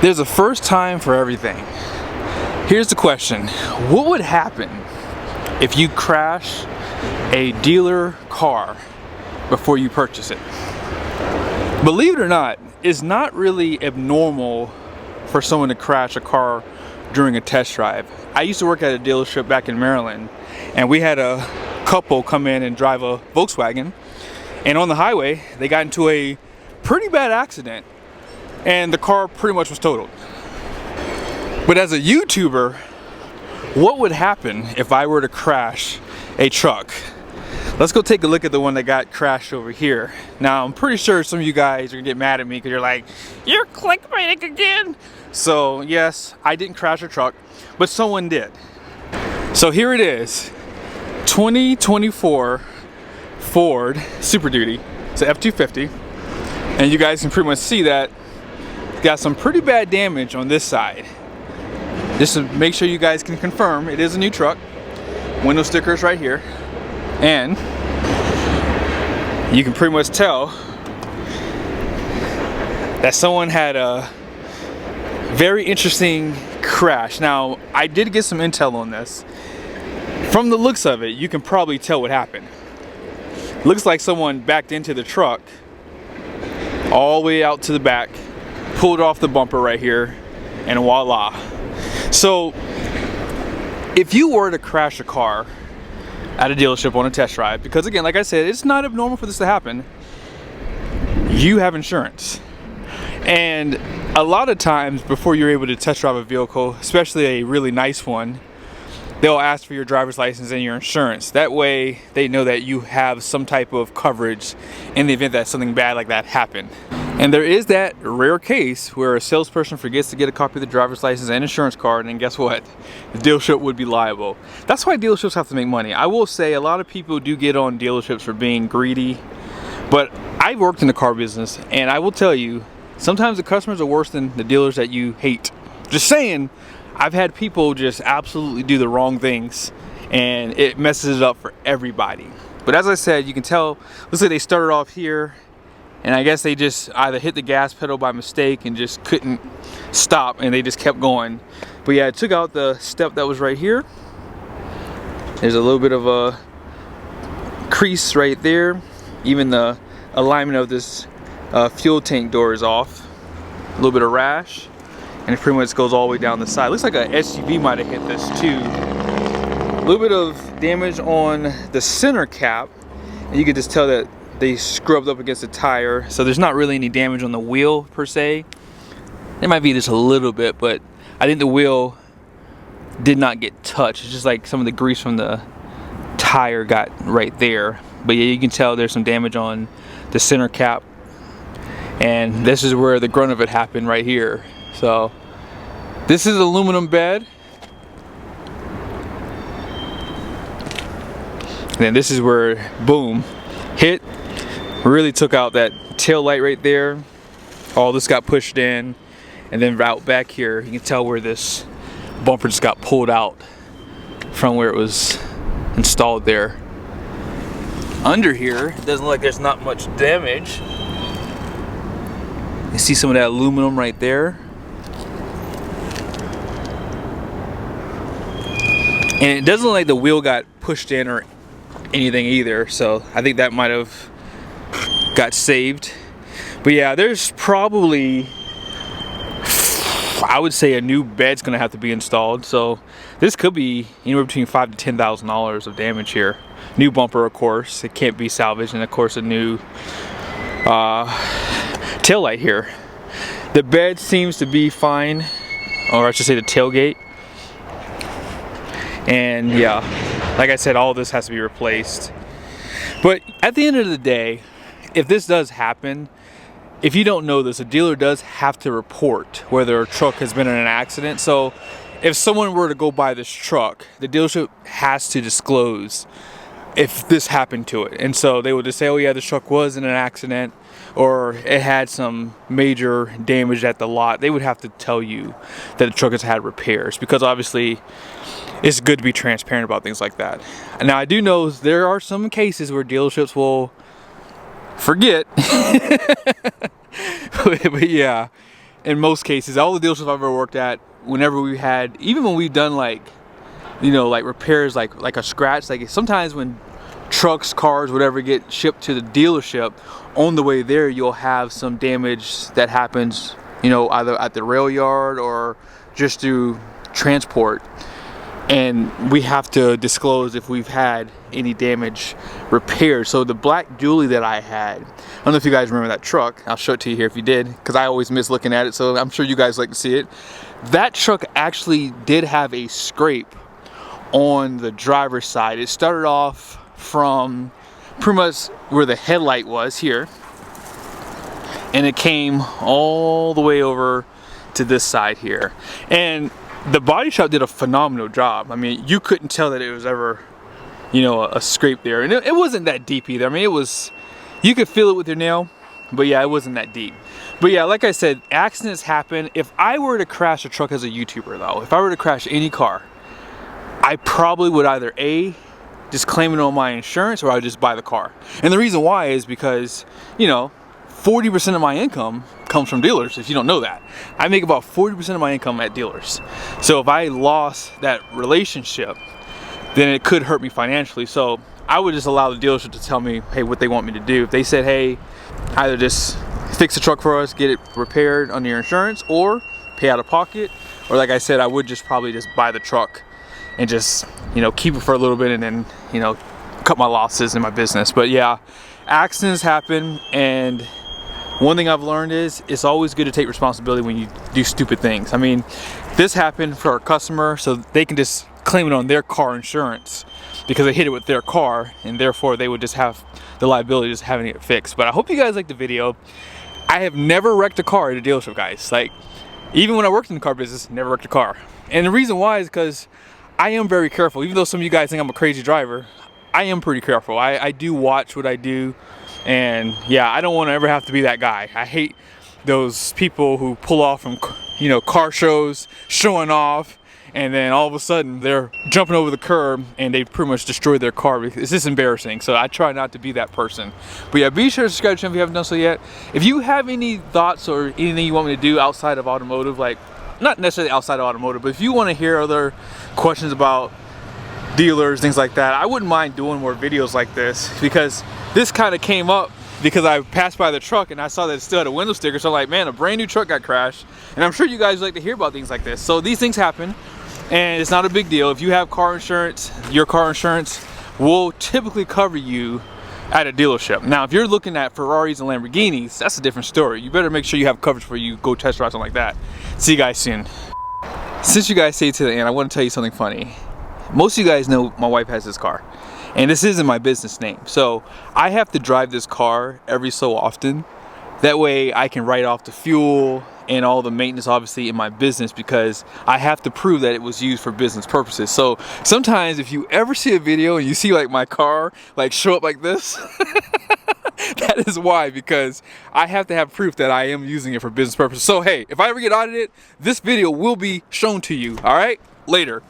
There's a first time for everything. Here's the question. What would happen if you crash a dealer car before you purchase it? Believe it or not, it's not really abnormal for someone to crash a car during a test drive. I used to work at a dealership back in Maryland, and we had a couple come in and drive a Volkswagen, and on the highway they got into a pretty bad accident and the car pretty much was totaled. But as a YouTuber, what would happen if I were to crash a truck? Let's go take a look at the one that got crashed over here. Now, I'm pretty sure some of you guys are gonna get mad at me because you're like, you're clickbaiting again. So yes, I didn't crash a truck, but someone did. So here it is, 2024 Ford Super Duty. It's an F-250. And you guys can pretty much see that got some pretty bad damage on this side. Just to make sure you guys can confirm, it is a new truck. Window stickers right here. And you can pretty much tell that someone had a very interesting crash. Now, I did get some intel on this. From the looks of it, you can probably tell what happened. Looks like someone backed into the truck all the way out to the back, pulled off the bumper right here, and voila. So if you were to crash a car at a dealership on a test drive, because again, like I said, it's not abnormal for this to happen, you have insurance. And a lot of times before you're able to test drive a vehicle, especially a really nice one, they'll ask for your driver's license and your insurance. That way they know that you have some type of coverage in the event that something bad like that happened. And there is that rare case where a salesperson forgets to get a copy of the driver's license and insurance card, and then guess what? The dealership would be liable. That's why dealerships have to make money. I will say a lot of people do get on dealerships for being greedy, but I've worked in the car business, and I will tell you, sometimes the customers are worse than the dealers that you hate. Just saying, I've had people just absolutely do the wrong things, and it messes it up for everybody. But as I said, you can tell, let's say they started off here, and I guess they just either hit the gas pedal by mistake and just couldn't stop, and they just kept going. But yeah, it took out the step that was right here. There's a little bit of a crease right there. Even the alignment of this fuel tank door is off. A little bit of rash, and it pretty much goes all the way down the side. Looks like an SUV might have hit this too. A little bit of damage on the center cap, and you can just tell that they scrubbed up against the tire, so there's not really any damage on the wheel per se. There might be just a little bit, but I think the wheel did not get touched. It's just like some of the grease from the tire got right there. But yeah, you can tell there's some damage on the center cap, and this is where the grunt of it happened right here. So this is aluminum bed, and then this is where boom, hit, really took out that tail light right there. All this got pushed in, and then out back here you can tell where this bumper just got pulled out from where it was installed there. Under here, it doesn't look like there's not much damage. You see some of that aluminum right there. And it doesn't look like the wheel got pushed in or anything either, so I think that might have got saved. But yeah, there's probably, I would say, a new bed's gonna have to be installed. So this could be anywhere between $5,000 to $10,000 of damage here. New bumper, of course, it can't be salvaged, and of course a new tail light here. The bed seems to be fine, or I should say the tailgate. And yeah, like I said, all this has to be replaced. But at the end of the day, if this does happen, if you don't know this, a dealer does have to report whether a truck has been in an accident. So if someone were to go buy this truck, the dealership has to disclose if this happened to it. And so they would just say, oh yeah, the truck was in an accident, or it had some major damage at the lot. They would have to tell you that the truck has had repairs, because obviously it's good to be transparent about things like that. Now, I do know there are some cases where dealerships will forget. But yeah, in most cases, all the dealerships I've ever worked at, whenever we had, even when we've done like, you know, like repairs, like a scratch, like sometimes when trucks, cars, whatever get shipped to the dealership, on the way there you'll have some damage that happens, you know, either at the rail yard or just through transport, and we have to disclose if we've had any damage repaired. So the black dually that I had, I don't know if you guys remember that truck, I'll show it to you here if you did, because I always miss looking at it, so I'm sure you guys like to see it. That truck actually did have a scrape on the driver's side. It started off from pretty much where the headlight was here, and it came all the way over to this side here. And the body shop did a phenomenal job. I mean, you couldn't tell that it was ever, you know, a scrape there, and it wasn't that deep either. I mean, it was, you could feel it with your nail, but yeah, it wasn't that deep. But yeah, like I said, accidents happen. If I were to crash a truck as a YouTuber though, if I were to crash any car, I probably would either A, just claim it on my insurance, or I would just buy the car. And the reason why is because, you know, 40% of my income comes from dealers, if you don't know that. I make about 40% of my income at dealers. So if I lost that relationship, then it could hurt me financially. So I would just allow the dealership to tell me, hey, what they want me to do. If they said, hey, either just fix the truck for us, get it repaired under your insurance, or pay out of pocket, or like I said, I would just probably just buy the truck and just, you know, keep it for a little bit and then, you know, cut my losses in my business. But yeah, accidents happen, and one thing I've learned is it's always good to take responsibility when you do stupid things. I mean, this happened for our customer, so they can just claim it on their car insurance because they hit it with their car, and therefore they would just have the liability just having it fixed. But I hope you guys liked the video. I have never wrecked a car at a dealership, guys. Like, even when I worked in the car business, never wrecked a car. And the reason why is because I am very careful. Even though some of you guys think I'm a crazy driver, I am pretty careful. I do watch what I do, and yeah, I don't want to ever have to be that guy. I hate those people who pull off from, you know, car shows, showing off, and then all of a sudden they're jumping over the curb and they pretty much destroyed their car. It's just embarrassing. So I try not to be that person. But yeah, be sure to subscribe to the channel if you haven't done so yet. If you have any thoughts or anything you want me to do outside of automotive, like not necessarily outside of automotive, but if you want to hear other questions about dealers, things like that, I wouldn't mind doing more videos like this, because this kind of came up because I passed by the truck and I saw that it still had a window sticker. So I'm like, man, a brand new truck got crashed. And I'm sure you guys like to hear about things like this. So these things happen, and it's not a big deal. If you have car insurance, your car insurance will typically cover you at a dealership. Now, if you're looking at Ferraris and Lamborghinis, that's a different story. You better make sure you have coverage before you go test drive something like that. See you guys soon. Since you guys stayed to the end, I want to tell you something funny. Most of you guys know my wife has this car, and this isn't my business name. So I have to drive this car every so often. That way I can write off the fuel and all the maintenance, obviously, in my business, because I have to prove that it was used for business purposes. So sometimes if you ever see a video and you see like my car like show up like this, that is why, because I have to have proof that I am using it for business purposes. So hey, if I ever get audited, this video will be shown to you. All right, later.